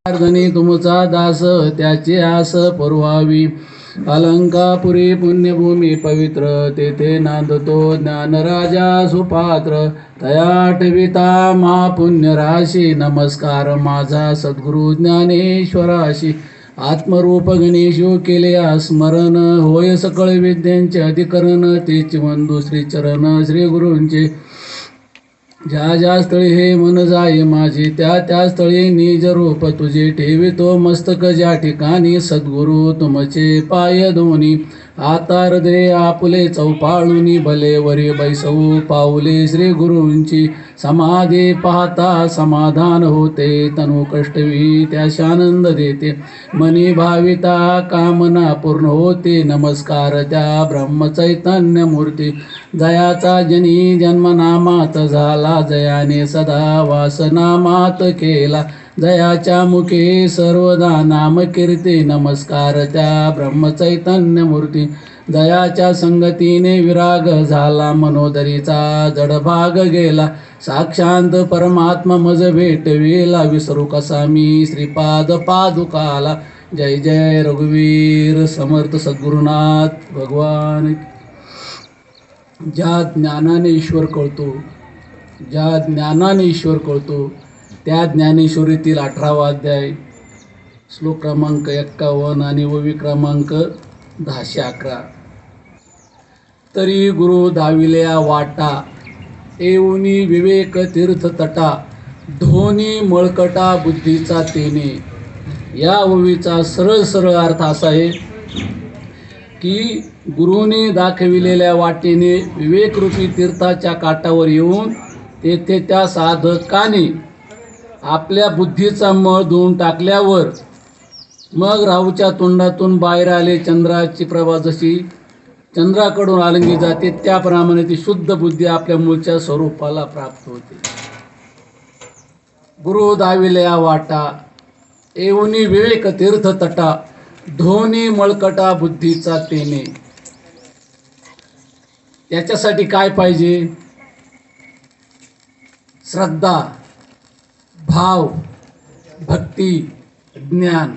धनी तुमचा दास त्याची आस पुरवावी. अलंकापुरी पुण्यभूमी पवित्र तेथे नांदतो ज्ञानराजा सुपात्र. तया ठेविता महापुण्य राशी नमस्कार माझा सद्गुरु ज्ञानेश्वराशी. आत्मरूप गणेशो केले स्मरण होय सकळ विद्यांचे अधिकरण. तेच वंदू श्रीचरण श्री गुरूंचे. ज्या ज्या स्थळी हे मन जाई माझे त्या त्या स्थळी निज रूप तुझे ठेवितो मस्तक. ज्या ठिकाणी सद्गुरु तुमचे पाय दोन्ही. आता हृदय आपुले चौपाळूनी भले वरी बैसवू पाऊले श्री गुरूंची. समाधी पाहता समाधान होते तनु कष्टवी त्याशानंद देते. मनी भाविता कामना पूर्ण होते नमस्कार त्या ब्रह्मचैतन्य मूर्ती. जयाचा जनी जन्मनामात झाला जयाने सदा वासनामात केला. जयाच्या मुखे सर्वदा नाम कीर्ती नमस्कार त्या ब्रह्मचैतन्य मूर्ती. दयाच्या संगतीने विराग झाला मनोदरीचा जडभाग गेला. साक्षांत परमात्मा मज भेटवेला विसरू कसा मी श्रीपाद पादुकाला. जय जय रघुवीर समर्थ सद्गुरुनाथ भगवान. ज्या ज्ञानाने ईश्वर कळतो ज्या ज्ञानाने ईश्वर कळतो त्या ज्ञानेश्वरीतील 18वा अध्याय श्लोक क्रमांक 51 आणि ओवी क्रमांक 1011. तरी गुरु धाविल्या वाटा येऊनी विवेक तीर्थ तटा. धोनी मळकटा बुद्धीचा तेने. या ओवीचा सरळ सरळ अर्थ असा आहे की गुरुने दाखविलेल्या वाटेने विवेकरूपी तीर्थाच्या काठावर येऊन तेथे त्या साधकाने आपल्या बुद्धीचा मळ धुवून टाकल्यावर मग राहूच्या तोंडातून बाहेर आले चंद्राची प्रभा जशी चंद्राकडून आलंगी जाते त्याप्रमाणे ती शुद्ध बुद्धी आपल्या मूळच्या स्वरूपाला प्राप्त होते. गुरु दाविल्या वाटा येऊनी विवेक तीर्थ तटा. धोनी मळकटा बुद्धीचा तेने. त्याच्यासाठी काय पाहिजे? श्रद्धा, भाव, भक्ती, ज्ञान.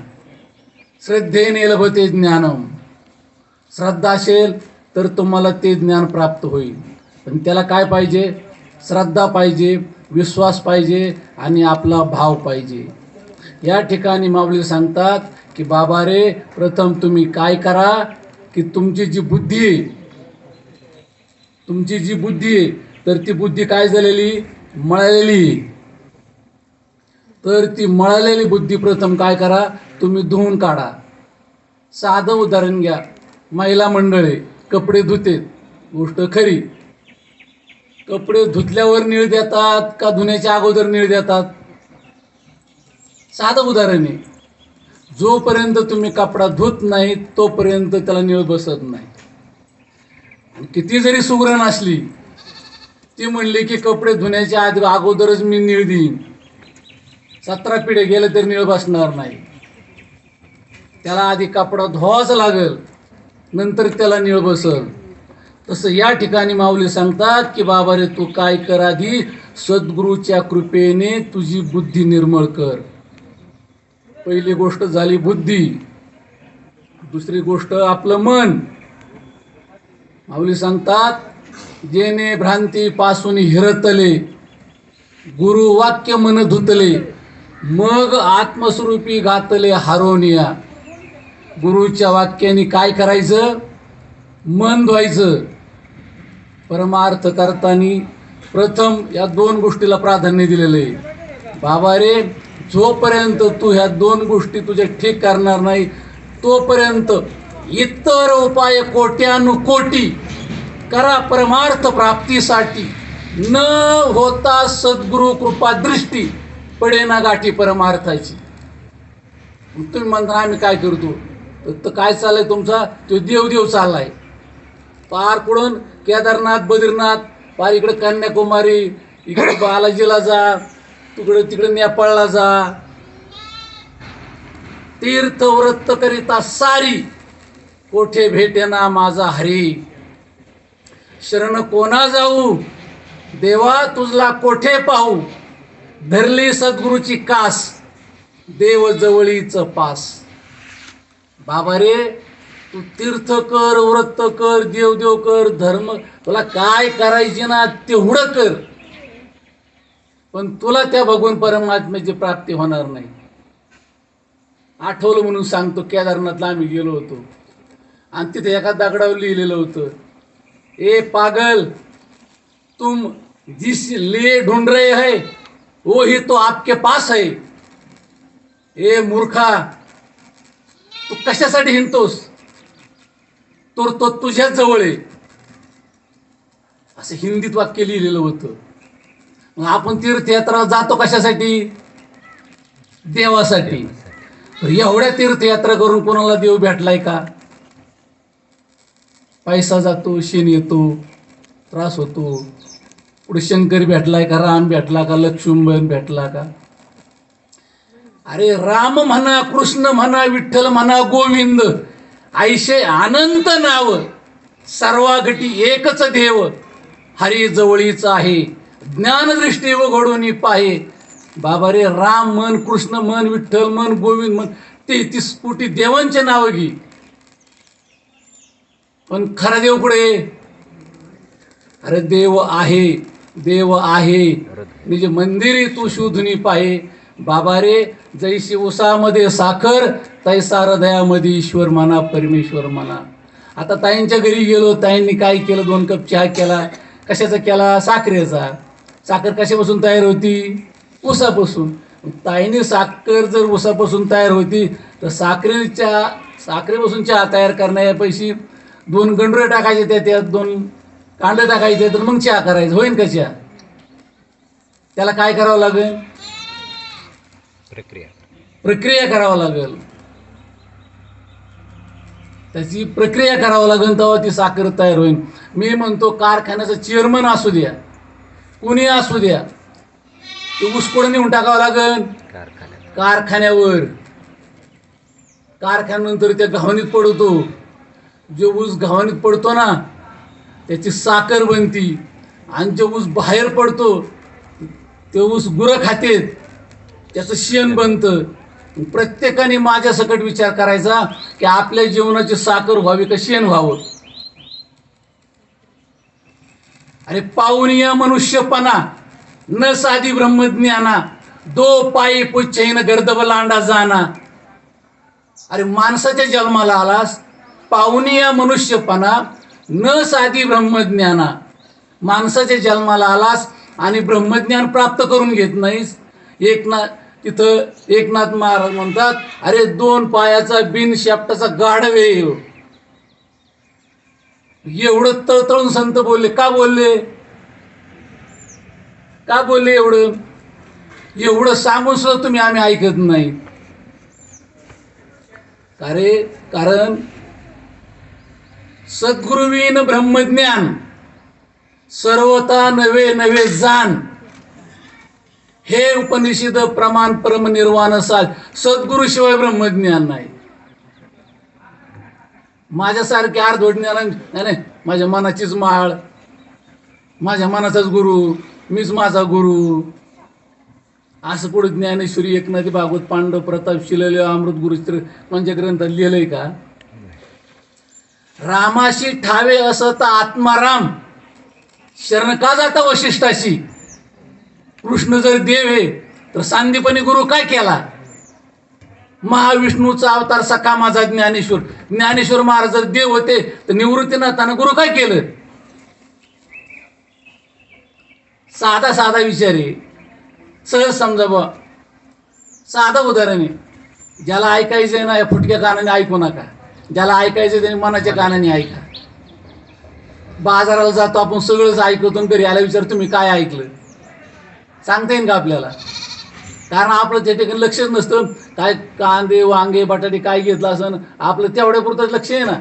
श्रद्धेने लभते ज्ञानम. श्रद्धा असेल तर तुम्हाला ते ज्ञान प्राप्त होईल. पण त्याला काय पाहिजे? श्रद्धा पाहिजे, विश्वास पाहिजे आणि आपला भाव पाहिजे. या ठिकाणी माऊली सांगतात की बाबा रे, प्रथम तुम्ही काय करा की तुमची जी बुद्धी आहे तर ती बुद्धी काय झालेली? मळलेली. तर ती मळलेली बुद्धी प्रथम काय करा? तुम्ही धुवून काढा. साधं उदाहरण घ्या. महिला मंडळी कपडे धुतेत, गोष्ट खरी. कपडे धुतल्यावर नीळ देतात का धुण्याच्या अगोदर नीळ देतात? साधं उदाहरण आहे. जोपर्यंत तुम्ही कपडा धुत नाही तोपर्यंत त्याला नीळ बसत नाही. आणि किती जरी सुगरण असली ती म्हणली की कपडे धुण्याच्या अगोदरच मी नीळ देईन, 17 पिढे गेले तरी नीळ बसणार नाही. त्याला आधी कपडा धुवाच लागेल, नंतर त्याला नीळ बसल. तसं या ठिकाणी माऊली सांगतात की बाबा रे, तू काय कर, आधी सद्गुरूच्या कृपेने तुझी बुद्धी निर्मळ कर. पहिली गोष्ट झाली बुद्धी. दुसरी गोष्ट आपलं मन. माऊली सांगतात जेने भ्रांती पासून हिरतले गुरु वाक्य मन धुतले मग आत्मस्वरूपी घातले हारोनिया. गुरुच्या वाक्याने काय करायचं? मन धुवायचं. परमार्थ करताना प्रथम या 2 गोष्टीला प्राधान्य दिलेलं आहे. बाबा रे, जोपर्यंत तू ह्या 2 गोष्टी तुझ्या ठीक करणार नाही तोपर्यंत इतर उपाय कोट्यानुकोटी करा परमार्थ प्राप्तीसाठी. न होता सद्गुरु कृपा दृष्टी पडे ना गाठी परमार्थाची. तुम्ही म्हणता आम्ही काय करतो? तर काय चाललंय तुमचा? तो देवदेव चाललाय. पार पुढून केदारनाथ, बद्रीनाथ, पार इकडे कन्याकुमारी, इकडे बालाजीला जा, तिकडे नेपाळला जा. तीर्थव्रत करिता सारी कोठे भेटेना माझा हरी. शरण कोणा जाऊ देवा तुझला कोठे पाहू. धरली सद्गुरूची कास देव जवळीच पास. बाबा रे, तू तीर्थ कर, व्रत कर, देव कर, धर्म, तुला काय करायचे ना तेवढं कर, पण तुला त्या भगवान परमात्म्याची प्राप्ती होणार नाही. आठवलं म्हणून सांगतो, केदारनाथला आम्ही गेलो होतो आणि तिथे एका दगडावर लिहिलेलं होतं, ए पागल, तुम जिस लिए ढूंढ रहे है वो ही तो आपके पास है. ए मूर्खा, तू कशासाठी हिंडतोस, तो तुझ्याच जवळ आहे, असं हिंदीत वाक्य लिहिलेलं होतं. मग आपण तीर्थयात्रा जातो कशासाठी? देवासाठी. तर एवढ्या तीर्थयात्रा करून कोणाला देव भेटलाय का? पैसा जातो, शेण येतो, त्रास होतो. पुढे शंकर भेटलाय का? राम भेटला का? लक्ष्मण भेटला का? अरे राम म्हणा, कृष्ण म्हणा, विठ्ठल म्हणा, गोविंद, ऐशे अनंत नाव, सर्वागटी एकच देव, हरी जवळीच आहे, ज्ञानदृष्टी व घडून पाहे. बाबा रे, राम मन, कृष्ण मन, विठ्ठल मन, गोविंद मन, 33 कोटी देवांचे नाव घे, पण खरा देव कुठे? अरे देव आहे, देव आहे, निज मंदिरी तू शोधून पाहे. बाबा रे, जैशी उसामध्ये साखर, तैसा हृदयामध्ये ईश्वर म्हणा, परमेश्वर म्हणा. आता ताईंच्या घरी गेलो, ताईंनी काय केलं? 2 कप चहा केला. कशाचा केला? साखरेचा. साखर कशापासून तयार होती? ऊसापासून. ताईने साखर जर ऊसापासून तयार होती तर साखरेपासून चहा तयार करण्यापैकी 2 गंडुरे टाकायचे, त्यात 2 कांडे टाकायचे, तर मग चहा करायचं. होईन का चहा? त्याला काय करावं लागेल? प्रक्रिया करावं लागेल. त्याची प्रक्रिया करावं लागेल, तेव्हा ती साखर तयार होईल. मी म्हणतो, कारखान्याचा चेअरमन असू द्या, कुणी असू द्या, ते ऊस कुठं नेऊन टाकावं लागेल? कारखान्यावर. कारखान्यानंतर त्या घावणीत पडतो. जो ऊस घावणीत पडतो ना, त्याची साखर बनती, आणि जो ऊस बाहेर पडतो ते ऊस गुरं खातेत, त्याचं शेण बनतं. प्रत्येकाने माझ्यासकट विचार करायचा की आपल्या जीवनाची साखर व्हावी का शेण व्हावं. अरे पाहुनिया मनुष्यपणा, न साधी ब्रह्मज्ञाना, 2 पायी पुच्छैन गर्दभ लांडा जाना. अरे माणसाच्या जन्माला आलास, पाहुनिया मनुष्यपणा, न साधी ब्रह्मज्ञाना, माणसाच्या जन्माला आलास आणि ब्रह्मज्ञान प्राप्त करून घेत नाहीस. तिथं एकनाथ महाराज म्हणतात, अरे 2 पायाचा बिन शेपटाचा गाढवे. एवढं तळतळून संत बोलले. का बोलले? का बोलले एवढं? एवढं सांगून सुद्धा तुम्ही आम्ही ऐकत नाही. कारण सद्गुरुवीन ब्रह्मज्ञान, सर्वता नवे नवे जाण, हे उपनिषद प्रमाण परम निर्वाण साज. सद्गुरूशिवाय ब्रह्मज्ञान नाही. माझ्यासारखे अर्धवट ज्ञान नाही, माझ्या मनाचीच माळ, माझ्या मनाचाच गुरु, मीच माझा गुरु, असं पुढे ज्ञानेश्वरी, एकनाथी, भागवत, पांडव प्रताप, शिलेले, अमृत गुरुचित्र म्हणजे ग्रंथात लिहिलंय का? रामाशी ठावे असत आत्माराम, शरण का जाता वशिष्ठाशी. कृष्ण जर देव आहे तर सांदीपनी गुरु काय केला? महाविष्णूचा अवतार सखा माझा ज्ञानेश्वर. ज्ञानेश्वर महाराज जर देव होते तर निवृत्तीनाथानं गुरु काय केलं? साधा साधा विचार आहे, सहज समजा बा. साधा उदाहरण आहे. ज्याला ऐकायचंय ना, या फुटक्या कानाने ऐकू नका. ज्याला ऐकायचं त्याने मनाच्या कानाने ऐका. बाजाराला जातो आपण, सगळंच ऐकतो, घरी आल्या विचार तुम्ही काय ऐकलं सांगता येईल का आपल्याला? कारण आपलं त्या ठिकाणी लक्षच नसतं. काय कांदे, वांगे, बटाटे काय घेतलं असं, आपलं तेवढ्या पुरतंच लक्ष आहे ना.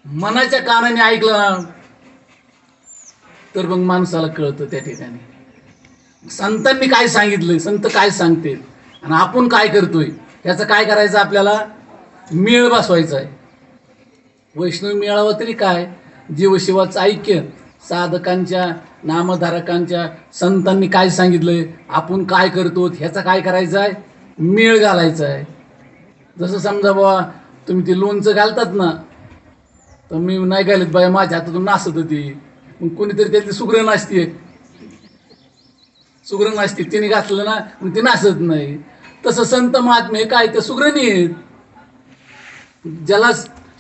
मनाच्या कानाने ऐकलं ना तर मग माणसाला कळतं त्या ठिकाणी संतांनी काय सांगितलं, संत काय सांगते आणि आपण काय करतोय, याचं काय करायचं? आपल्याला मेळ बसवायचा आहे. वैष्णव मेळावा तरी काय, जीवशिवाचं ऐक्य, साधकांच्या नामधारकांच्या संतांनी काय सांगितलंय, आपण काय करतो ह्याचा काय करायचा आहे, मेळ घालायचा आहे. जसं समजा बाबा तुम्ही ते लोणचं घालतात ना, तर मी नाही घालत बाया, माझ्या हातातून नाचत होती, मग कोणीतरी त्यातली सुगरण नाचते, सुगरण नाचते, तिने घातलं ना मग ती नाचत नाही. तसं संत महात्मे काय ते सुगरणी आहेत. ज्याला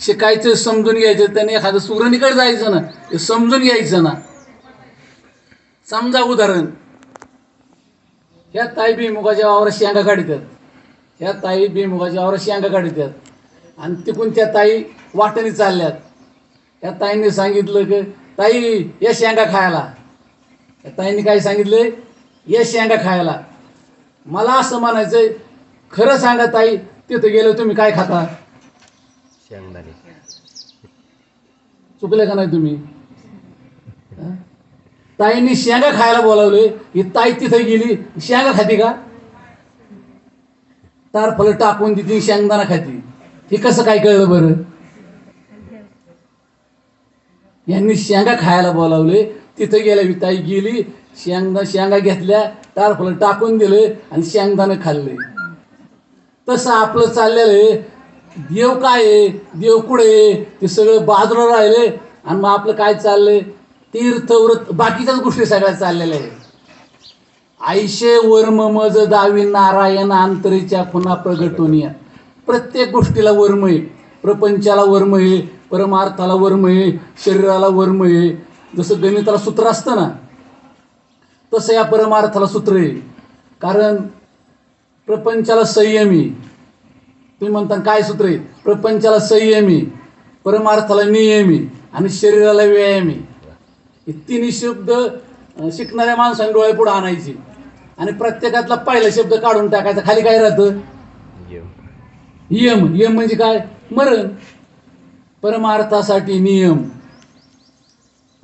शिकायचं समजून घ्यायचं त्याने एखादं सुगरणीकडे जायचं ना, ते समजून घ्यायचं ना. समजा उदाहरण, ह्या ताई भुईमुगाच्या वावरात शेंगा काढतात, ह्या ताई भुईमुगाच्या वावरात शेंगा काढतात, आणि तिकून त्या ताई वाटेने चालल्यात. त्या ताईंनी सांगितलं की ताई या शेंगा खायला. त्या ताईंनी काय सांगितलं, या शेंगा खायला. मला असं म्हणायचंय, खरं सांगा ताई, तिथं गेलं तुम्ही काय खाता? शेंगदाणे. चुकले का नाही तुम्ही? ताईंनी शेंगा खायला बोलावले, ही ताई तिथे गेली शेंगा खाती का? तारफळ टाकून तिथे शेंगदाणा खाती. हे कसं काय कळलं बरं? यांनी शेंगा खायला बोलावले, तिथे गेल्या ताई गेली, शेंगा घेतल्या, तारफळ टाकून दिले आणि शेंगदाणे खाल्ले. तसं आपलं चाललेलं आहे. देव काय आहे, देव कुठे आहे, ते सगळं बाजूला राहिले, आणि मग आपलं काय चाललंय, तीर्थ व्रत बाकीच्याच गोष्टी सगळ्या चाललेल्या आहे. आयशे वर्म मज दावी नारायण अंतरीच्या खुना प्रगटोनिया. प्रत्येक गोष्टीला वर्म आहे, प्रपंचाला वर्म आहे, परमार्थाला वर्म आहे, शरीराला वर्म आहे. जसं गणिताला सूत्र असतं ना, तसं या परमार्थाला सूत्र आहे. कारण प्रपंचाला संयमी, तुम्ही म्हणता काय सूत्र आहे, प्रपंचाला संयमी, परमार्थाला नियमी आणि शरीराला व्यायामी. हे तिन्ही शब्द शिकणाऱ्या माणसाने डोळे पुढे आणायचे आणि प्रत्येकातला पहिला शब्द काढून टाकायचा. खाली काय राहतं, यम. यम म्हणजे काय, मरण. परमार्थासाठी नियम,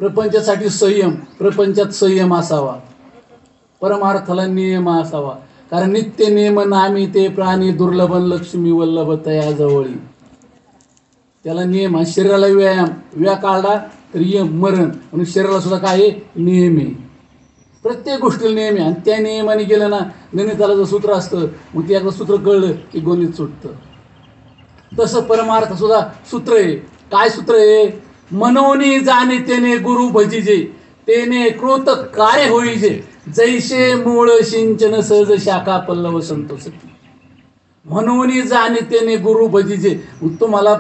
प्रपंचासाठी संयम, प्रपंचात संयम असावा, परमार्थाला नियम असावा. कारण नित्य नियम नामी ते प्राणी दुर्लभन लक्ष्मी वल्लभ तया जवळी. त्याला नियम. शरीराला व्यायाम, व्या काढला तर यम मरण, म्हणून शरीराला सुद्धा काय आहे, नियम आहे. प्रत्येक गोष्टीला नियम आहे. आणि त्या नियमाने गेलं ना, गणिताला जर सूत्र असतं, मग ते एकदा सूत्र कळलं की गणित सुटतं. तसं परमार्थ सुद्धा सूत्र आहे. काय सूत्र आहे, मनोनी जाणे तेने गुरु भजिजे, तेने कृत कार्य होईजे, जैसे मूळ सिंचन सहज शाखा पल्लव संतोषती. मनोनी जाणे तेने गुरु भजिजे. तुम्हाला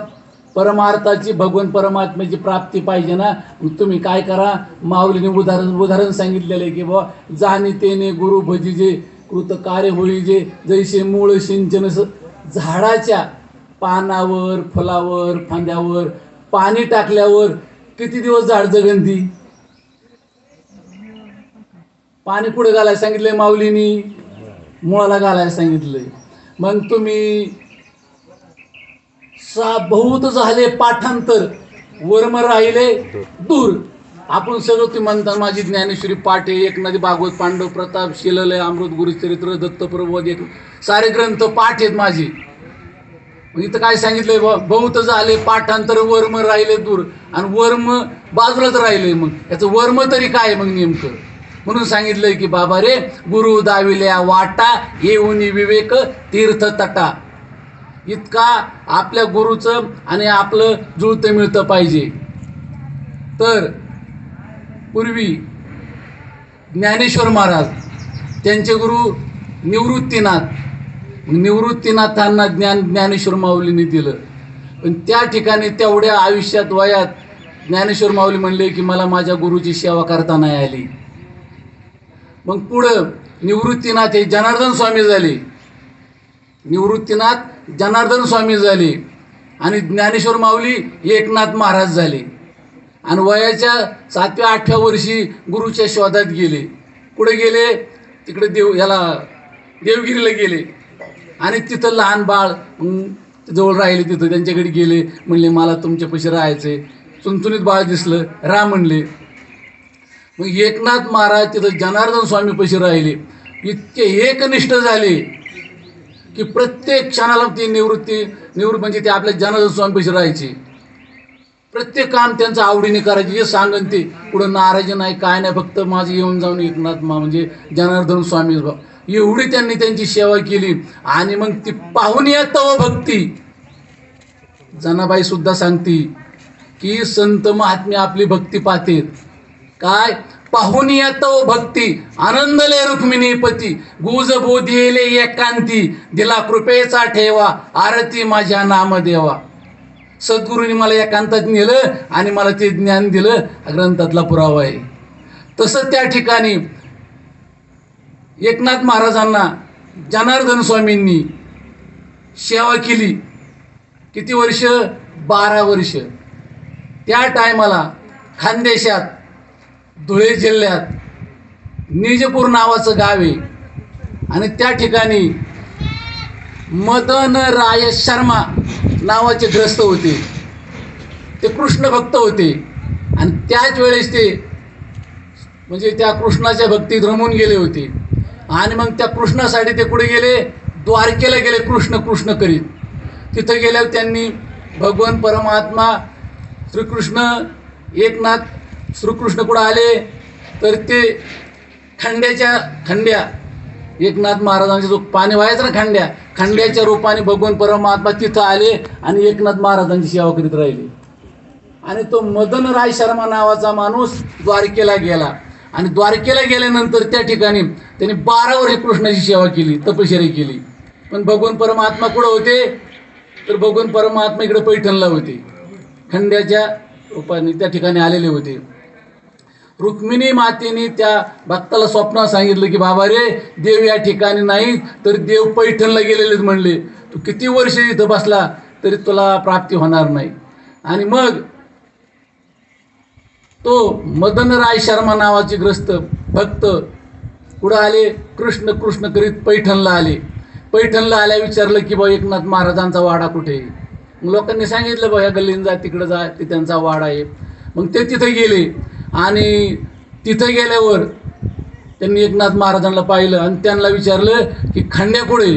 परमार्थाची, भगवान परमात्म्याची प्राप्ती पाहिजे ना, मग तुम्ही काय करा, माऊलीने उदाहरण सांगितलेलं आहे की बाबा जाणे तेने गुरु भजिजे कृत कार्य होईजे, जैसे मूळ सिंचन. झाडाच्या पानावर, फुलावर, फांद्यावर पाणी टाकल्यावर किती दिवस झाड जगंती? पाणी पुढे घालायला सांगितलंय माऊलीनी, मुळाला घालायला सांगितलंय. मग तुम्ही बहुत झाले पाठांतर, वर्म राहिले दूर. आपण सगळं तुम्ही म्हणता माझी ज्ञानेश्वरी पाठ आहे, एकनाथी भागवत, पांडव प्रताप, शिललय, अमृत गुरुचरित्र, दत्तप्रबोध, सारे ग्रंथ पाठ आहेत माझे. इथं काय सांगितलंय, बहुत झाले पाठांतर, वर्म राहिले दूर. आणि वर्म बाजूलाच राहिले, मग याचं वर्म तरी काय मग नेमकं? म्हणून सांगितलंय की बाबा रे, गुरु दाविल्या वाटा, येऊनी विवेक तीर्थ तटा. इतका आपल्या गुरुचं आणि आपलं जुळतं मिळतं पाहिजे. तर पूर्वी ज्ञानेश्वर महाराज, त्यांचे गुरु निवृत्तीनाथ, निवृत्तीनाथांना ज्ञानेश्वर माऊलींनी दिलं. पण त्या ठिकाणी तेवढ्या आयुष्यात, वयात ज्ञानेश्वर माऊली म्हणले की मला माझ्या गुरुची सेवा करता नाही आली. मग पुढं निवृत्तीनाथ हे जनार्दन स्वामी झाले, निवृत्तीनाथ जनार्दन स्वामी झाले, आणि ज्ञानेश्वर माऊली एकनाथ महाराज झाले. आणि वयाच्या 7व्या 8व्या वर्षी गुरुच्या शोधात गेले. कुठे गेले, तिकडे देवगिरीला गेले. आणि तिथं लहान बाळ जवळ राहिले, तिथं त्यांच्याकडे गेले. म्हणले मला तुमच्यापाशी राहायचंय. चुनचुनीत बाळ दिसलं, राम म्हणले. मग एकनाथ महाराज तिथं जनार्दन स्वामीपाशी राहिले. इतके एकनिष्ठ झाले की प्रत्येक क्षणाला ती निवृत्त म्हणजे ते आपल्या जनार्दन स्वामीपाशी राहायचे. प्रत्येक काम त्यांचं आवडीने करायचे, जे सांगन ते, पुढं नाराजी नाही काय नाही, फक्त माझं येऊन जाऊन एकनाथ म्हणजे जनार्दन स्वामी एवढी त्यांनी त्यांची सेवा केली. आणि मग ती पाहून येतं भक्ती. जनाबाई सुद्धा सांगती की संत महात्मे आपली भक्ती पाहतेत, काय पाहून येतो भक्ती, आनंदले रुक्मिणीपती, गुज बोधिले एकांती, दिला कृपेचा ठेवा, आरती माझ्या नामदेवा. सद्गुरूंनी मला एकांतात नेलं आणि मला ते ज्ञान दिलं, ग्रंथातला पुरावा आहे. तसं त्या ठिकाणी एकनाथ महाराजांना जनार्दन स्वामींनी सेवा केली. किती वर्ष? 12 वर्ष. त्या टायमाला खानदेशात, धुळे जिल्ह्यात निजपूर नावाचं गाव आहे आणि त्या ठिकाणी मदन राय शर्मा नावाचे ग्रस्त होते. ते कृष्ण भक्त होते आणि त्याच वेळेस ते म्हणजे त्या कृष्णाच्या भक्तीत रमून गेले होते. आणि मग त्या कृष्णासाठी ते कुठे गेले? द्वारकेला गेले, कृष्ण कृष्ण करीत. तिथं गेल्यावर त्यांनी भगवान परमात्मा श्रीकृष्ण एकनाथ श्रीकृष्ण कुठं आले? तर ते खंड्या एकनाथ महाराजांचे जो पाणी व्हायचं ना खंड्याच्या रूपाने भगवान परमात्मा तिथं आले आणि एकनाथ महाराजांची सेवा करीत राहिले. आणि तो मदन राय शर्मा नावाचा माणूस द्वारकेला गेला आणि द्वारकेला गेल्यानंतर त्या ठिकाणी त्यांनी 12 वर्ष कृष्णाची सेवा केली, तपश्चर्या केली. पण भगवान परमात्मा कुठं होते? तर भगवान परमात्मा इकडे पैठणला होते, खंड्याच्या रूपाने त्या ठिकाणी आलेले होते. रुक्मिणी मातेने त्या भक्ताला स्वप्नात सांगितलं की बाबा रे, देव या ठिकाणी नाही तर देव पैठणला गेलेलेच म्हणले, तू किती वर्ष इथं बसला तरी तुला प्राप्ती होणार नाही. आणि मग तो मदन राय शर्मा नावाचे ग्रस्त भक्त कुठं आले? कृष्ण कृष्ण करीत पैठणला आले. पैठणला आल्या विचारलं की बा एकनाथ महाराजांचा वाडा कुठे? मग लोकांनी सांगितलं बा ह्या गल्लीन जा, तिकडं जा, ते त्यांचा वाडा आहे. मग ते तिथे गेले आणि तिथं गेल्यावर त्यांनी एकनाथ महाराजांना पाहिलं आणि त्यांना विचारलं की खंड्या कुठे?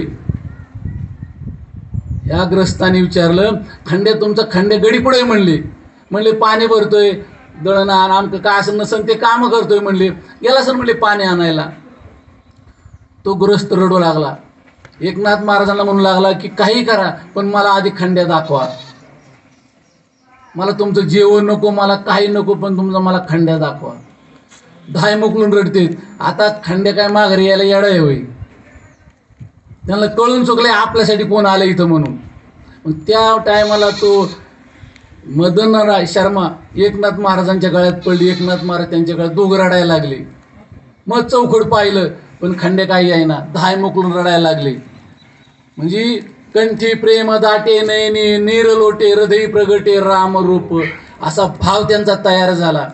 या ग्रस्ताने विचारलं, खंड्या तुमचा खंड्या गडी कुठे? म्हणले पाणी भरतोय, दळण आण, आमचं काय असं नसन ते काम करतोय म्हणले. गेला सर म्हणले पाणी आणायला. तो ग्रस्त रडू लागला. एकनाथ महाराजांना म्हणू लागला की काही करा पण मला आधी खंड्या दाखवा, मला तुमचं जेवण नको, मला काही नको, पण तुमचं मला खंड्या दाखवा. धाय मोकलून रडतेत. आता खंड्या काय माघारी यायला येडा आहे होय? त्यांना कळून चुकले आपल्यासाठी कोण आलं इथं म्हणून. मग त्या टायमाला तो मदन राय शर्मा एकनाथ महाराजांच्या गळ्यात पडली. एकनाथ महाराज त्यांच्या गळ्यात दोघं रडायला लागले. मग चौखड पाहिलं पण खंड्या काही आहे ना, धाय मोकलून रडायला लागले. म्हणजे कंठी प्रेम दाटे नयनी नीरलोटे हृदय प्रगटे रामरूप, असा भाव त्यांचा तयार झाला.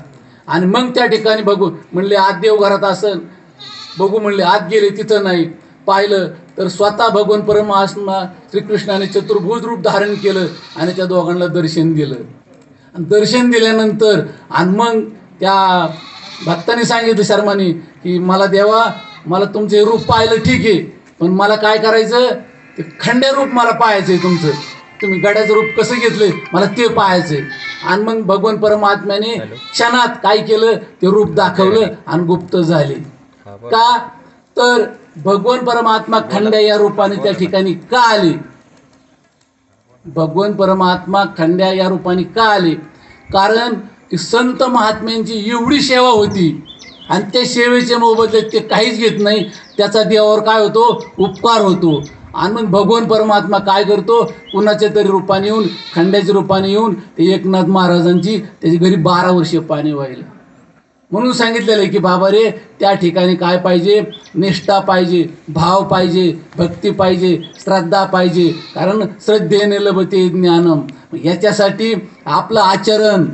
आणि मग त्या ठिकाणी बघू म्हणले आत देवघरात असन, बघू म्हणले आत गेले, तिथं नाही. पाहिलं तर स्वतः भगवान परमात्मा श्रीकृष्णाने चतुर्भुज रूप धारण केलं आणि त्या दोघांना दर्शन दिलं. आणि दर्शन दिल्यानंतर आणि मग त्या भक्तांनी सांगितलं शर्मानी की मला देवा, मला तुमचे रूप पाहिलं ठीक आहे, पण मला काय करायचं? ते खंड्या रूप मला पाहायचंय तुमचं. तुम्ही गड्याचं रूप कसं घेतलंय मला ते पाहायचंय. आणि मग भगवान परमात्म्याने क्षणात काय केलं? ते रूप दाखवलं आणि गुप्त झाले. का? तर भगवान परमात्मा खंड्या या रूपाने त्या ठिकाणी का आले? भगवान परमात्मा खंड्या या रूपाने का आले? कारण की संत महात्म्यांची एवढी सेवा होती आणि त्या सेवेच्या मोबदल्यात ते काहीच घेत नाही. त्याचा देवावर काय होतो? उपकार होतो. आणि मग भगवान परमात्मा काय करतो? कुणाच्या तरी रूपाने येऊन, खंड्याच्या रूपाने येऊन ते एकनाथ महाराजांची त्याची घरी 12 वर्षे पाणी व्हायला. म्हणून सांगितलेलं आहे की बाबा रे, त्या ठिकाणी काय पाहिजे? निष्ठा पाहिजे, भाव पाहिजे, भक्ती पाहिजे, श्रद्धा पाहिजे. कारण श्रद्धेने लभते ज्ञानम. याच्यासाठी आपलं आचरण,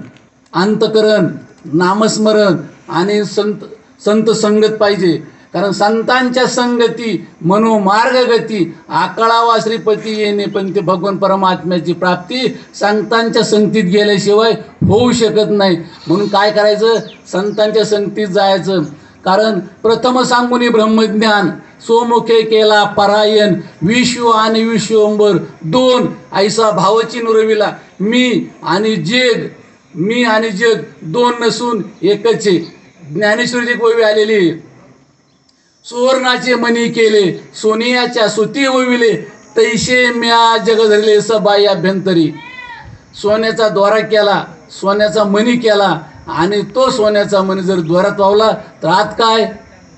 अंतकरण, नामस्मरण आणि संत संगत पाहिजे. कारण संतांच्या संगती मनोमार्ग गती, आकळावा श्रीपती येणे. पण ते भगवान परमात्म्याची प्राप्ती संतांच्या संगतीत गेल्याशिवाय होऊ शकत नाही. म्हणून काय करायचं? संतांच्या संगतीत जायचं. कारण प्रथम सांगुनी ब्रह्मज्ञान, सोमुखे केला परायण, विश्व आणि विश्वंबर दोन ऐसा भावची नुरविला, मी आणि जेग मी आणि जग दोन नसून एकच आहे. ज्ञानेश्वरीची एक ओवी आलेली आहे. सुवर्णाचे मणी केले सोनियाच्या सुती ओविले, तैशे म्या जग धरले सबाई अभ्यंतरी. सोन्याचा दोरा केला, सोन्याचा मणी केला, आणि तो सोन्याचा मणी जर दोऱ्यात वावला तर आत काय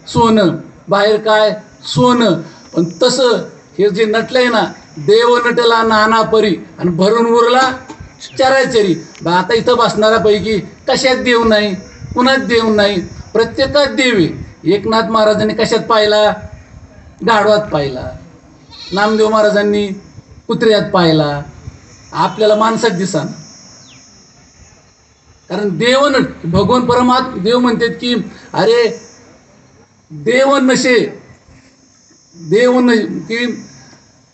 सोनं, बाहेर काय सोनं. पण तसं हे जे नटलंय ना, देव नटला नाना परी आणि भरून उरला चराचरी. आता इथं बसणाऱ्यापैकी कशात देव नाही, कुणात देव नाही, प्रत्येकात देव आहे. एकनाथ महाराजांनी कशात पाहिला, गाढवात पाहिला. नामदेव महाराजांनी कुत्र्यात पाहिला. आपल्याला माणसात दिसा. कारण देव भगवान परमात्मा देव म्हणतात की अरे देव नशे, देव न की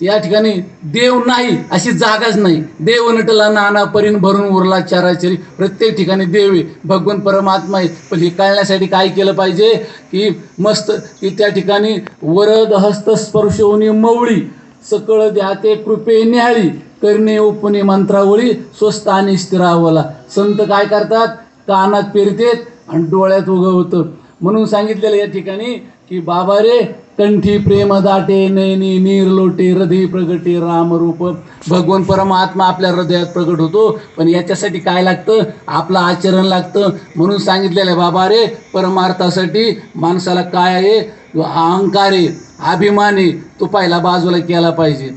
या ठिकाणी देव नाही अशी जागाच नाही. देव नटला नाना परीन भरून उरला चराचरी. प्रत्येक ठिकाणी देव आहे, भगवान परमात्मा आहे. पण हे कळण्यासाठी काय केलं पाहिजे की मस्त की त्या ठिकाणी वरद हस्त स्पर्शोनी मवळी, सकळ द्या ते कृपे न्याहाळी, करणे उपने मंत्रावळी, स्वस्त आणि स्थिरावला. संत काय करतात, कानात पेरतेत आणि डोळ्यात उगवतं. म्हणून सांगितलेलं या ठिकाणी की बाबा रे कंठी प्रेम दाटे, नयनी नीर लोटे, हृदय प्रगटे रामरूप. भगवान परमात्मा आपल्या हृदयात प्रगट होतो. पण याच्यासाठी काय लागतं, आपलं आचरण लागतं. म्हणून सांगितलेलं आहे बाबा रे परमार्थासाठी माणसाला काय आहे, अहंकार आहे, अभिमान आहे, तो पहिला बाजूला केला पाहिजे.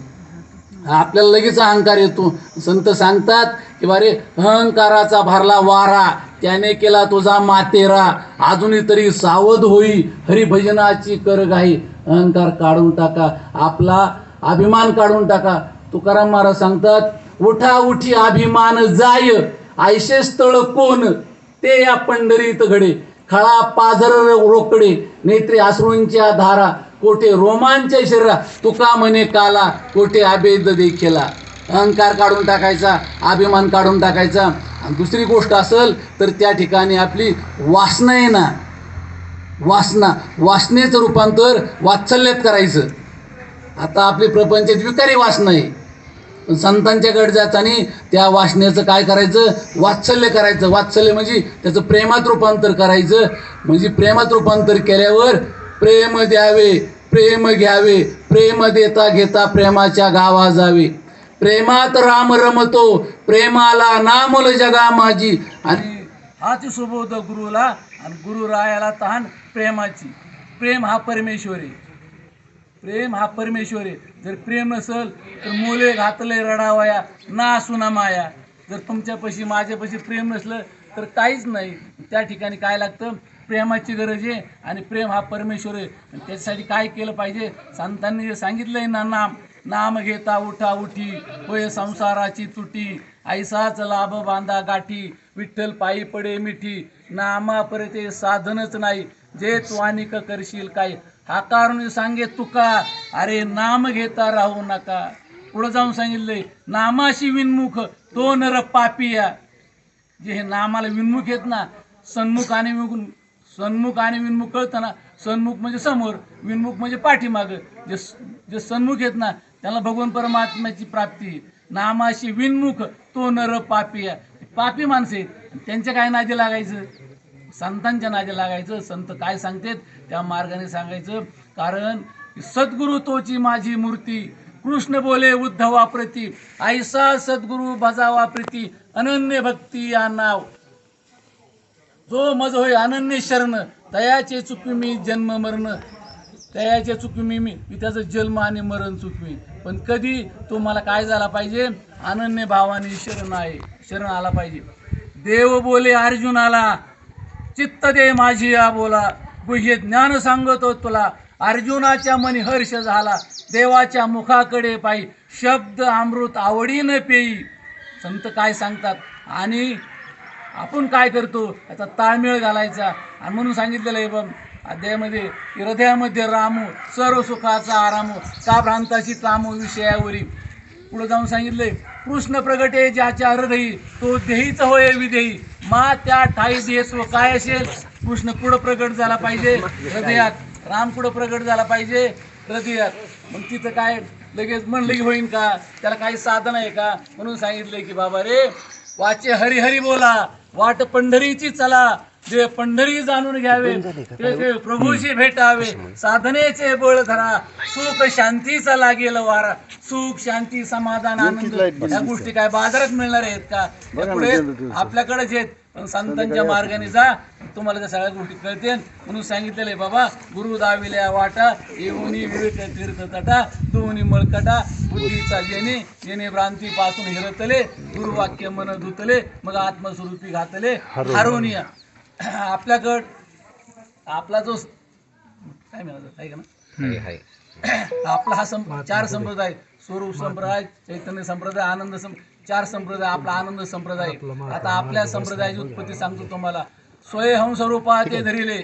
आपल्याला लगेच अहंकार येतो. संत सांगतात की बारे अहंकाराचा भरला वारा, त्याने केला तुझा मातेरा, अजूनही तरी सावध होई, हरिभजनाची कर घाई. अहंकार काढून टाका, आपला अभिमान काढून टाका. तुकाराम महाराज सांगतात उठा उठी अभिमान जाय, ऐशे स्थळ कोण ते या पंढरीत घडे, खळा पाझर रोकडे, नेत्रे अश्रूंच्या धारा, कोठे रोमांच्या शरीरा, तुका म्हणे काला, कोठे अभेद देखीला. अहंकार काढून टाकायचा, अभिमान काढून टाकायचा. आणि दुसरी गोष्ट असेल तर त्या ठिकाणी आपली वासना आहे ना, वासनेचं रूपांतर वात्सल्यात करायचं. आता आपली प्रपंचात विकारी वासना आहे, पण संतांच्या गडजात आणि त्या वासनेचं काय करायचं, वात्सल्य करायचं. वात्सल्य म्हणजे त्याचं प्रेमात रूपांतर करायचं. म्हणजे प्रेमात रूपांतर केल्यावर प्रेम द्यावे, प्रेम घ्यावे, प्रेम देता घेता प्रेमाच्या गावा जावे. प्रेमात राम रमतो, प्रेमाला नामोल जगा माझी. आणि हाच सुबोध गुरुला आणि गुरु रायाला तहान प्रेमाची. प्रेम हा परमेश्वर आहे, प्रेम हा परमेश्वर आहे. जर प्रेम नसल तर मोले घातले रडावया ना सुना माया. जर तुमच्यापाशी माझ्यापाशी प्रेम नसलं तर काहीच नाही. त्या ठिकाणी काय लागतं, प्रेमाची गरज आहे. आणि प्रेम हा परमेश्वर आहे. त्याच्यासाठी काय केलं पाहिजे, संतांनी जे सांगितलंय ना, नाम घेता उठा उठी, होय संसाराची तुटी, ऐसाच लाभ बांधा गाठी, विठ्ठल पायी पडे मिठी, नामा परते साधनच नाही, जे तू अनिक करशील काय. हाकारून सांगे तुका, अरे नाम घेता राहू नका. पुढे जाऊन सांगितलंय नामाशी विनमुख तो नर पापिया. जे हे नामाला विनमुख आहेत ना, सन्मुख आणि विनमुख कळतं ना. सन्मुख म्हणजे समोर, विनमुख म्हणजे पाठीमागं. जे सन्मुख आहेत ना त्याला भगवान परमात्म्याची प्राप्ती. नामाशी विनमुख तो नर पापी आहे. पापी माणसे त्यांच्या काय नादी लागायचं, संतांच्या नादी लागायचं. संत काय सांगतात त्या मार्गाने सांगायचं. कारण सद्गुरु तोची माझी मूर्ती, कृष्ण बोले उद्धवा प्रती, ऐसा सद्गुरु भजावा प्रीती, अनन्य भक्ती या नाव. जो मज होय अनन्य शरण, तयाचे चुकी मी जन्म मरण. तयाचे चुकी मी त्याचं जन्म आणि मरण चुकवी. पण कधी तो मला काय झाला पाहिजे, अनन्य भावाने शरण आला पाहिजे. देव बोले अर्जुनाला, चित्त दे माझी या बोला, गुह्य ज्ञान सांगतो तुला, अर्जुनाच्या मनी हर्ष झाला, देवाच्या मुखाकडे पायी, शब्द अमृत आवडीनं पेई. संत काय सांगतात आणि आपण काय करतो याचा ताळमेळ घालायचा. आणि म्हणून सांगितलेलं आहे बघ अध्यायामध्ये, हृदयामध्ये रामू सर्व सुखाचा आरामू, का भ्रांताची कामू विषयावरी. पुढे जाऊन सांगितलंय कृष्ण प्रगटे ज्याच्या हृदयी, तो देहीच होय विदेही, मा त्या ठाई देसो. काय असेल, कृष्ण कुठं प्रगट झाला पाहिजे, हृदयात. राम कुठं प्रगट झाला पाहिजे, हृदयात. मग तिथं काय लगेच म्हणलं की होईन का, त्याला काही साधन आहे का. म्हणून सांगितलंय की बाबा रे वाचे हरिहरी बोला, वाट पंढरीची चला, जे पंढरी जाणून घ्यावे, ते प्रभूशी भेटावे, साधनेचे बळ धरा, सुख शांतीचा लागेल वारा. सुख शांती समाधान आनंद या गोष्टी काय बाजारात मिळणार आहेत का? या पुढे आपल्याकडेच आहेत. पण संतांच्या मार्गाने जा, तुम्हाला त्या सगळ्या गोष्टी कळतील. म्हणून सांगितलेले बाबा, गुरु दाविल्या वाटा, येऊनी विवेक तीर्थ तटा, दोन्ही मळकटा बुद्धीचा जेणे भ्रांती पासून हिरतले, गुरुवाक्य मन धुतले, मग आत्मस्वरूपी घातले हरवणीया. आपल्याकड आपला जो काय म्हणायचं आहे का ना, हाय आपला हा चार संप्रदाय, स्वरूप संप्रदाय, चैतन्य संप्रदाय, आनंद चार संप्रदाय. आपला आनंद संप्रदाय. आता आपल्या संप्रदायाची उत्पत्ती सांगतो तुम्हाला. स्वयंहंस रूपाते धरिले,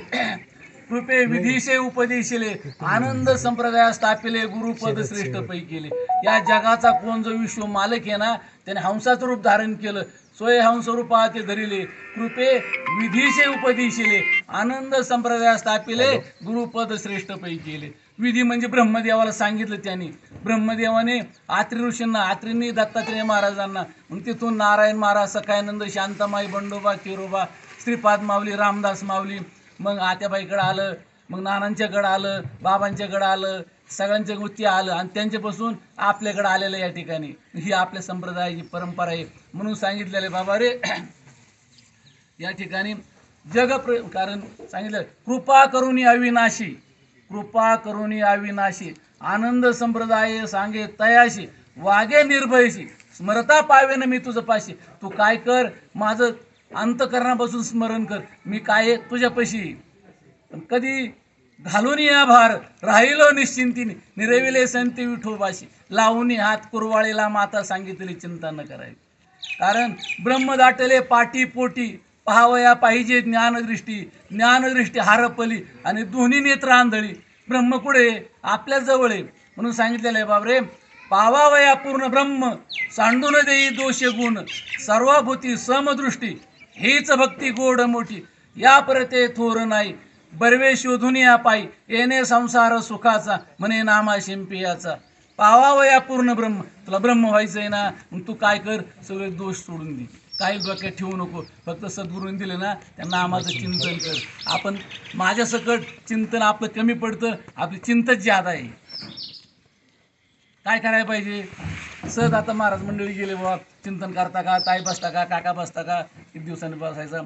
कृपे विधीशे उपदेशिले, आनंद संप्रदाय स्थापिले, गुरुपद श्रेष्ठ पै केले. या जगाचा कोण जो विश्व मालक आहे ना, त्याने हंसाचं रूप धारण केलं. स्वयंहंस रूपाते धरिले, कृपे विधीशे उपदेशिले, आनंद संप्रदाय स्थापिले, गुरुपद श्रेष्ठ पै केले. विधी म्हणजे ब्रह्मदेवाला सांगितलं त्यांनी. ब्रह्मदेवाने आत्री ऋषींना, आत्रींनी दत्तात्रेय महाराजांना, मग तिथून नारायण महाराज, सखायानंद, शांतामाई, बंडोबा, केरोबा, श्रीपाद माऊली, रामदास माऊली, मग आत्याबाईकडे आलं, मग नानांच्याकडे आलं, बाबांच्याकडे आलं, सगळ्यांच्या गोष्टी आलं आणि त्यांच्यापासून आपल्याकडे आलेलं या ठिकाणी. ही आपल्या संप्रदायाची परंपरा आहे. म्हणून सांगितलेले बाबा रे, या ठिकाणी कारण सांगितलं, कृपा करुणी अविनाशी, कृपा करुणी अविनाशी, आनंद संप्रदाय सांगे तयाशी, वागे निर्भयशी, स्मरता पावेन मी तुझं पाशी. तू काय कर, माझं अंतकरणापासून स्मरण कर, मी काय तुझ्यापाशी. कधी घालून या भार, राहिलो निश्चिंतीने, निरविले संती विठोबाशी, लावून हात कुरवाळीला माता सांगितली चिंता न करावी. कारण ब्रह्म दाटले पाटी पोटी, पाहावया पाहिजे ज्ञानदृष्टी, ज्ञानदृष्टी हारपली आणि दोन्ही नेत्र आंधळी. ब्रह्म कुठे? आपल्या जवळ आहे. म्हणून सांगितलेलं आहे बाबरे, पावावया पूर्ण ब्रह्म, सांडून देई दोष गुण, सर्वभूती समदृष्टी, हीच भक्ती गोड मोठी, या परते थोर नाही, बर्वे शोधून या पायी, येणे संसार सुखाचा, म्हणे नामा शिंपियाचा. पावावया पूर्ण ब्रह्म, तुला ब्रह्म व्हायचंय ना, मग तू काय कर, सगळे दोष सोडून दे, काही डोक्यात ठेवू नको. फक्त सद्गुरूंनी दिले ना, त्या नामाचं चिंतन कर. आपण माझ्या सकट चिंतन आपलं कमी पडतं, आपली चिंताच ज्यादा आहे. काय करायला पाहिजे? सहज आता महाराज मंडळी गेले, बाबा चिंतन करता का, ताई बसता का, काका बसता का, किती दिवसांनी बसायचं.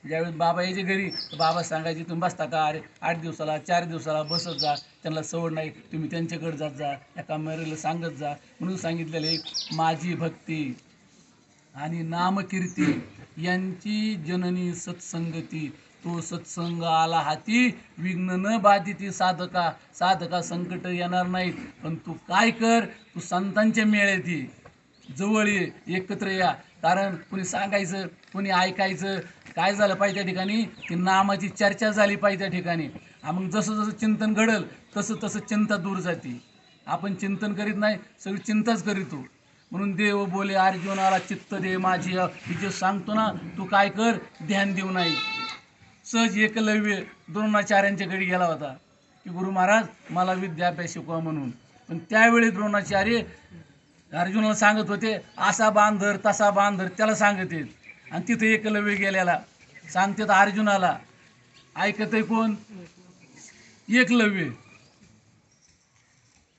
ज्यावेळेस बाबा यायचे घरी, तर बाबा सांगायचे तुम्ही बसता का, अरे 8 दिवसाला 4 दिवसाला बसत जा, त्यांना सवड नाही, तुम्ही त्यांच्याकडे जात जा, एका मेरेला सांगत जा. म्हणून सांगितलेले, माझी भक्ती आणि नामकीर्ती यांची जननी सत्संगती, तो सत्संग आला हाती, विघ्न न बाधिती साधका, साधका संकट येणार नाहीत. पण तू काय कर, तू संतांच्या मेळ्यात ये, जवळ ये, एकत्र या. कारण कुणी सांगायचं, कुणी ऐकायचं, काय झालं पाहिजे त्या ठिकाणी, की नामाची चर्चा झाली पाहिजे त्या ठिकाणी. मग जसं जसं चिंतन घडल तसं तसं चिंता दूर जाते. आपण चिंतन करीत नाही, सगळी चिंताच करीतो. म्हणून देव बोले अर्जुनाला, चित्त दे माझी, हे जे सांगतो ना, तू काय कर, ध्यान देऊ नाही. सहज एकलव्य द्रोणाचार्यांच्याकडे गेला होता, की गुरु महाराज मला विद्याभ्यास शिकवा म्हणून. पण त्यावेळी द्रोणाचार्य अर्जुनाला सांगत होते, असा बांधर तसा बांधर, त्याला सांगत आहेत. आणि तिथे एकलव्य गेलेला सांगतात अर्जुनाला, ऐकतंय कोण? एकलव्य.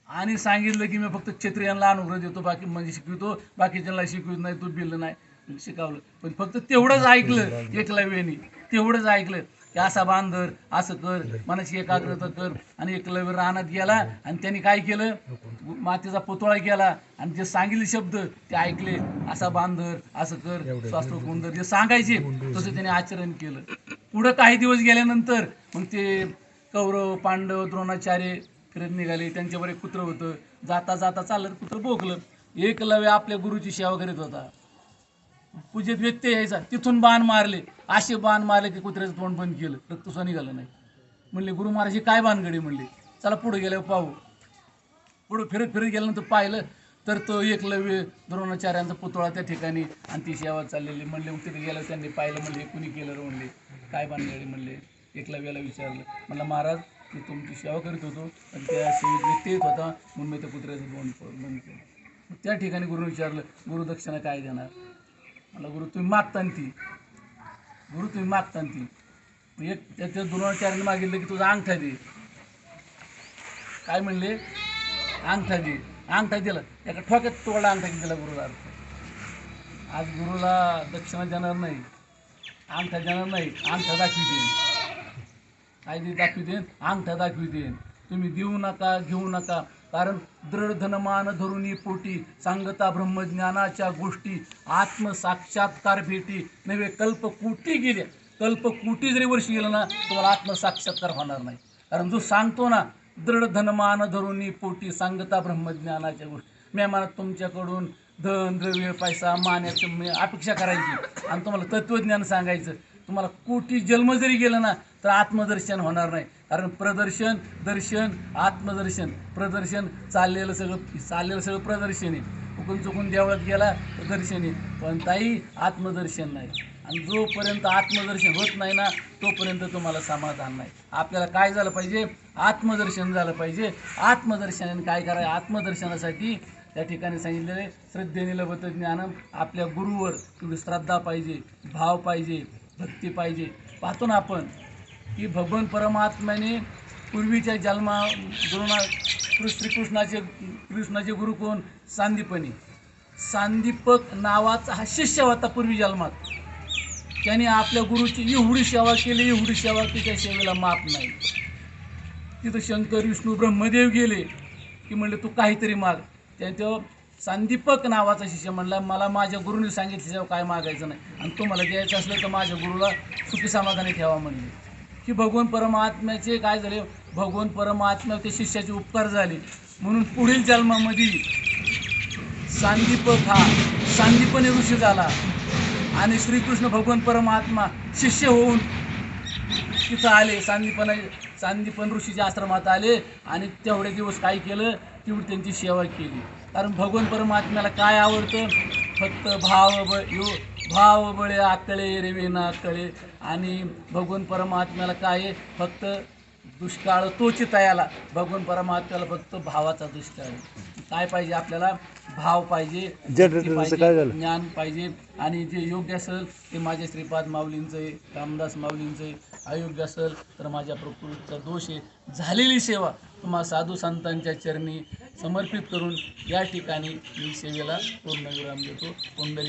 आणि सांगितलं की मी फक्त क्षत्रियांना अनुग्रह देतो, बाकी म्हणजे शिकवितो, बाकीच्यांना शिकवित नाही, तू बिल नाही शिकवलं. पण फक्त तेवढंच ऐकलं एकलव्याने, तेवढंच ऐकलं की असा बांधर, असं कर, मनाची एकाग्रता कर. आणि एकलव्य रानात गेला आणि त्यांनी काय केलं, मातीचा पुतळा केला आणि जे सांगितले शब्द ते ऐकले, असा बांधर, असं कर, स्वास्त्र कोंदर, जे सांगायचे तसं त्याने आचरण केलं. पुढं काही दिवस गेल्यानंतर मग ते कौरव पांडव द्रोणाचार्य फिरत निघाले. त्यांच्यावर एक कुत्रं होतं, जाता जाता चालत कुत्रं भोगलं. एकलव्य आपल्या गुरुची सेवा करीत होता, पूजेत व्यत्यय यायचा, तिथून बाण मारले, असे बाण मारले की कुत्र्याचं तोंड बंद केलं, रक्त सुद्धा निघालं नाही. म्हणले गुरु महाराज काय बाणगडी, म्हणले चला पुढे गेल्यावर पाहू. पुढं फिरत फिरत गेल्यानंतर पाहिलं तर तो एकलव्य द्रोणाचार्यांचा पुतळा त्या ठिकाणी आणि ती सेवा चाललेली. म्हणले मग तिथे गेलं, त्यांनी पाहिलं, म्हणले कुणी केलं रे, म्हणले काय बाणगडी, म्हणले एकलव्याला विचारलं. म्हणलं महाराज मी तुमची सेवा करीत होतो आणि त्या सेवेत व्यत्यय येत होता, म्हणून मी त्या कुत्र्याचं तोंड बंद केलं. त्या ठिकाणी गुरुने विचारलं, गुरुदक्षिणा काय देणार? मला गुरु तुम्ही मागता ती गुरु तुम्ही मागता ती एक त्याच्या द्रोणाचार्याने मागितलं की तुझा अंगठा दे. काय म्हणले? अंगठा दे. अंगठा दिला, एका ठोक्यात तोडला अंगठा दिला गुरुला. आज गुरुला दक्षिणा देणार नाही, अंगठा देणार नाही, अंगठा दाखवी देईन. काय दे दाखवी देईन? अंगठा दाखवी देईन. तुम्ही देऊ नका, घेऊ नका. कारण दृढ धनमान धरुणी पोटी सांगता ब्रह्मज्ञानाच्या गोष्टी आत्मसाक्षात्कार भेटी नव्हे कल्पकोटी गेल्या. कल्पकोटी जरी वर्षी गेलं ना तुम्हाला आत्मसाक्षात्कार होणार नाही. कारण जो सांगतो ना दृढ धनमान धरुणी पोटी सांगता ब्रह्मज्ञानाच्या गोष्टी, मी म्हणत तुमच्याकडून धन द्रव्य पैसा मान्याची अपेक्षा करायची आणि तुम्हाला तत्त्वज्ञान सांगायचं. तुम्हाला कोटी जन्म जरी गेलं ना तर आत्मदर्शन होणार नाही. कारण प्रदर्शन दर्शन आत्मदर्शन प्रदर्शन चाललेलं सगळं प्रदर्शन आहे. चुकून चुकून देवळात गेला तर दर्शन आहे, पण ताई आत्मदर्शन नाही. आणि जोपर्यंत आत्मदर्शन होत नाही ना तोपर्यंत तुम्हाला समाधान नाही. आपल्याला काय झालं पाहिजे? आत्मदर्शन झालं पाहिजे. आत्मदर्शनाने काय करायचं? आत्मदर्शनासाठी त्या ठिकाणी सांगितलेले श्रद्धेने लभते ज्ञानम. आपल्या गुरुवर तुम्ही श्रद्धा पाहिजे, भाव पाहिजे, भक्ती पाहिजे. पाहतो ना आपण की भगवान परमात्म्याने पूर्वीच्या कृष्णाचे गुरु कोण? सांदीपनी. सांदीपक नावाचा हा शिष्य होता पूर्वी जन्मात. त्याने आपल्या गुरुची एवढी सेवा केली, एवढी सेवा की त्या सेवेला माप नाही. तिथं शंकर विष्णू ब्रह्मदेव गेले की म्हणले तू काहीतरी माग. त्याचं सांदीपक नावाचा शिष्य म्हणला मला माझ्या गुरुने सांगितल्याशिवाय काय मागायचं नाही, आणि तुम्हाला द्यायचं असलं तर माझ्या गुरुला सुखी समाधानी ठेवा म्हणले. की भगवान परमात्म्याचे काय झाले? भगवान परमात्म्या त्या शिष्याचे उपकार झाले म्हणून पुढील जन्मामध्ये सांदीपक हा सांदीपनी ऋषी झाला आणि श्रीकृष्ण भगवान परमात्मा शिष्य होऊन तिथं आले. सांदीपन ऋषीच्या आश्रमात आले आणि तेवढे दिवस काय केलं? तेवढी त्यांची सेवा केली. कारण भगवान परमात्म्याला काय आवडतं? फक्त भाव बळे आकळे रेवे ना कळे. आणि भगवान परमात्म्याला काय आहे? फक्त दुष्काळ तोची तयाला. भगवान परमात्म्याला फक्त भावाचा दुष्काळ आहे. काय पाहिजे आपल्याला? भाव पाहिजे, ज्ञान पाहिजे. आणि जे योग्य असेल ते माझ्या श्रीपाद माऊलींचं आहे, रामदास माऊलींचं आहे. अयोग्य असेल तर माझ्या प्रकृतीचा दोष आहे. झालेली सेवा तुम्हा साधू संतांच्या चरणी समर्पित करून या ठिकाणी मी सेवेला पूर्णविराम देतो.